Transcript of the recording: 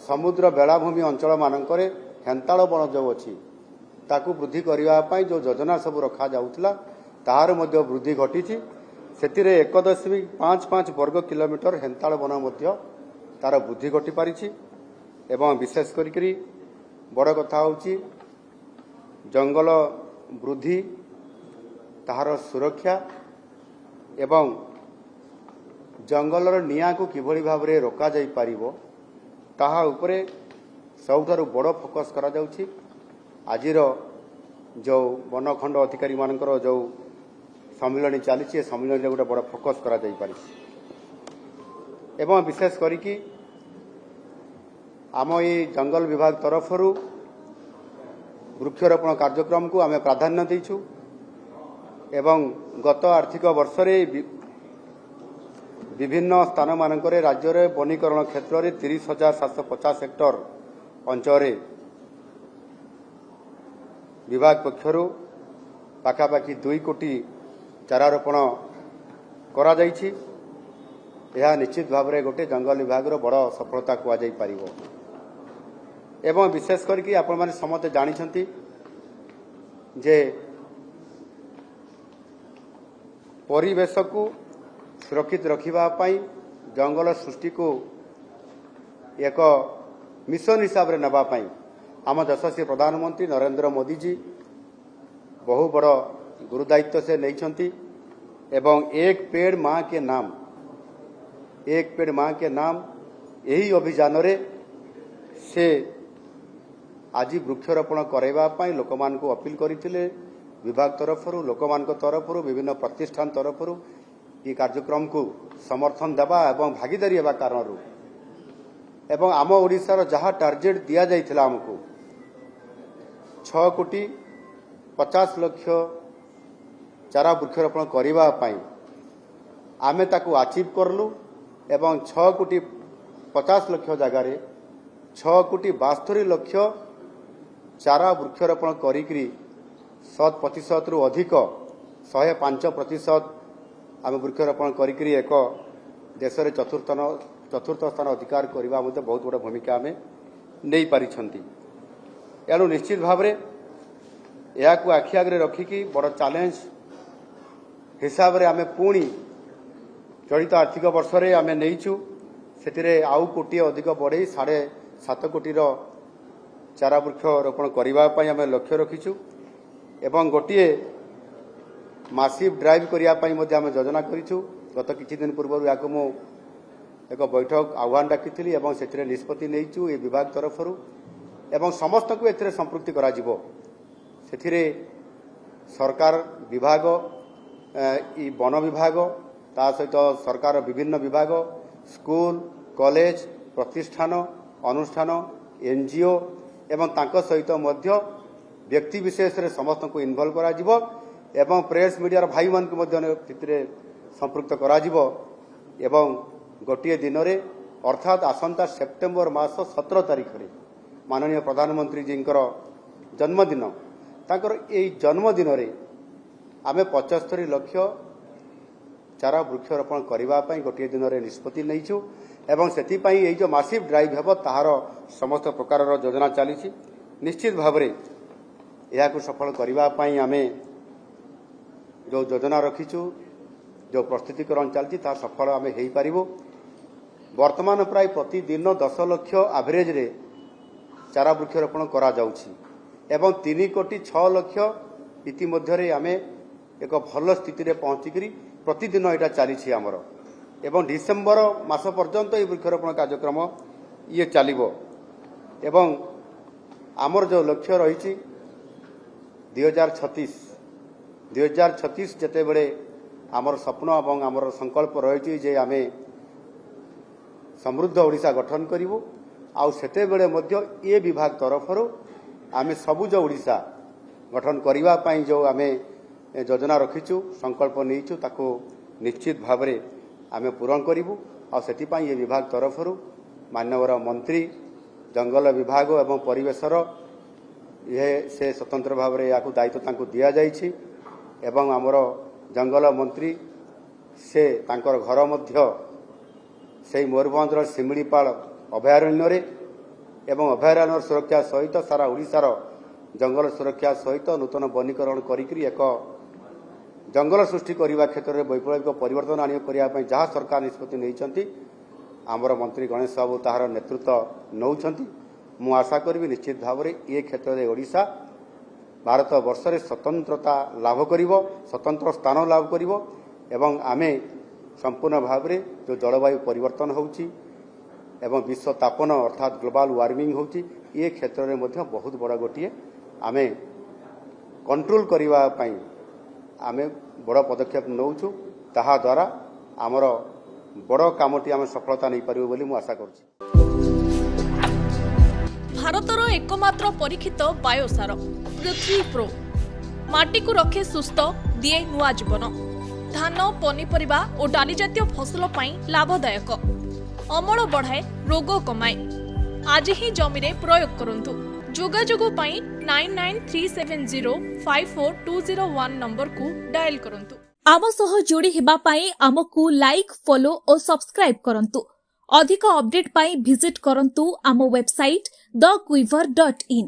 समुद्र बेलाभूमि अंचल मानकरे हेन्ताल बण जो अच्छी ताकू वृद्धि करने जो योजना सब रखा जाउथला तार मध्य वृद्धि घटी से 1.55 वर्ग किलोमीटर हेन्ताल बण तार वृद्धि घटी पारी एवं विशेष करी बड़ कथा होची जंगल वृद्धि ताहार सुरक्षा एवं जंगलर निया को किभली भाव में रोका जाई पारिबो ताहा उपरे सबुठारु बड़ फोकस करा जाउची। आजिर जो वनखंड अधिकारी मानकर जो सम्मिलन चली सम्मिलन गोटे बड़ फोकस करा जाई पारी एवं विशेष करिकी आम ये जंगल विभाग तरफरु वृक्षरोपण कार्यक्रम को आम प्राधान्य देइछु एवं गत आर्थिक वर्ष विभिन्न स्थान मानकरे राज्य रे वनीकरण क्षेत्र में 30,750 हेक्टर अंचल विभाग पक्षरु पाखापाखि 2 कोटी चारारोपण करा जाइछि। यह निश्चित भाव में गोटे जंगल विभाग बड़ सफलता कहुई पार एवं विशेष करके आपण माने समस्त जानिछंती जे परिवेश को सुरक्षित रखिबा पाई जंगल सृष्टि को एक मिशन हिसाब रे नबा पाई आम यशस्वी प्रधानमंत्री नरेंद्र मोदी जी बहु बड़ गुरुदायित्व से नहीं एवं एक पेड़ माँ के नाम यही अभियान रे से आज वृक्षरोपण करवा लोक मान को अपील करथिले विभाग तरफरु लोक मान तरफरु विभिन्न प्रतिष्ठान तरफरु ये कार्यक्रम को समर्थन देवा एवं भागीदारी हेबा कारण एवं आम ओडिशार जहाँ टार्गेट दिया जाइथिला हमको 6,50,00,000 चारा वृक्षरोपण करबा पई आमे ताकू अचीव करलु एवं 6,50,00,000 जगार 6,72,00,000 चारा वृक्षरोपण करी 100% रु अधिक 105% आम वृक्षरोपण करी एक देश में चतुर्थ स्थान अधिकार करने बहुत बड़ भूमिका आम नहीं पारी। एणु निश्चित भाव में यह आखि आगे रखिकी बड़ चैलेंज हिसाब से आम पुणी चलित आर्थिक वर्ष में आम नहींचु से आउ कोटी अधिक बढ़े 7.5 कोटी चारा वृक्ष रोपण करने आम लक्ष्य रखीचु एवं गोटे मासिव ड्राइव करने आम योजना करूँ। गत किछि दिन पूर्व या एक बैठक आह्वान डाकी से निष्पत्ति नहीं ये विभाग तरफरु एवं समस्त को एथिरे संपृक्ति करा जिवो सेथिरे सरकार विभाग वन विभाग ता सहित सरकार विभिन्न विभाग स्कूल कॉलेज प्रतिष्ठान अनुष्ठान एनजीओ एवं तांको सहित मध्य व्यक्ति विशेष रे समस्त को इन्वॉल्व करा जिवो एवं प्रेस मीडिया भाई मान को मध्य संपृक्त करा जिवो एवं गोटे दिन में अर्थात आसंता सेप्टेम्बर मास 17 तारिख में माननीय प्रधानमंत्री जी जन्मदिन तांकर यही जन्मदिन में आम 75 लाख चारा वृक्षरोपण करने गोटे दिन में निष्पत्ति नहींचु एवं से जो मासिव ड्राइव हेब ताहार समस्त प्रकार योजना चली निश्चित भाव में यह सफल करने आम जो योजना रखीचु जो प्रस्तुतिकरण चलती सफल आम हो पार। वर्तमान प्राय प्रतिदिन 10 लाख एवरेज रे चारा वृक्षरोपण करा जाउछि एवं 3,06,00,000 इतिमध्य आम एक भल स्थिति रे पहुंचिकी प्रतिदिन यहाँ चली आमर एवं डिसेम्बर मास पर्यंत ये वृक्षरोपण कार्यक्रम ये चलिबो एवं आमर जो लक्ष्य रही 2036 जेते बड़े आमर स्वप्न और आमर संकल्प रही जे आमे समृद्ध ओडिशा गठन करिवु आउ सेते बेले मध्य ये विभाग तरफरु आमे सबुज ओडिशा गठन करिवा पई जो आमे योजना रखीचु संकल्प नहींचु ताको निश्चित भाव में आमे पूरण करिवु आ सेति पई ये विभाग तरफरु माननीय मंत्री जंगल विभाग एवं परिवेशर ये से स्वतंत्र भाव में या दायित्व तांको दिया जाइछि एवं आमर जंगल मंत्री से तांकर घर मध्य से मयूरभंजर शिमिलीपाल अभयारण्य एवं अभयारण्य सुरक्षा सहित सारा ओडिशार जंगल सुरक्षा सहित नूतन वनीकरण करिकरी एक जंगल सृष्टि करने क्षेत्र में वैप्लविक परिवर्तन आने जहाँ सरकार निष्पत्ति नहीं आमर मंत्री गणेश बाबू ताहार नेतृत्व नौछंती मु आशा करी निश्चित भाव में ये क्षेत्र में ओडिशा भारत वर्ष में स्वतंत्रता लाभ करिवो स्वतंत्र स्थान लाभ करिवो एवं आमे संपूर्ण भाव में जो जलवायु परिवर्तन होउची एवं विश्व तापन अर्थात ग्लोबल वार्मिंग होउची ये क्षेत्र में मध्य बहुत बड़ गोटे आमे कंट्रोल करबा पई आमे बड़ पदक्षेप नौछु ताहा द्वारा आमर बड़ कामटी आमे सफलता नहीं पारिबो बोली मु आशा करूची। भारतर एकमात्र परीक्षित बायोसार पृथ्वी प्रो माटी को रखे सुस्थ दिए नुआ जीवन धान पनीपरिबा और डाली जातीय फसल पाई लाभदायक अमल बढ़ाए रोग कमाए आज ही जमी रे प्रयोग करंतु जोगाजोग पाई 9937054201 नंबर को डायल करंतु। आम सह जोड़ी हेबा पाई आमको लाइक फॉलो और सब्सक्राइब करंतु। अधिक अपडेट पाई विजिट करंतु आम वेबसाइट thequiver.in।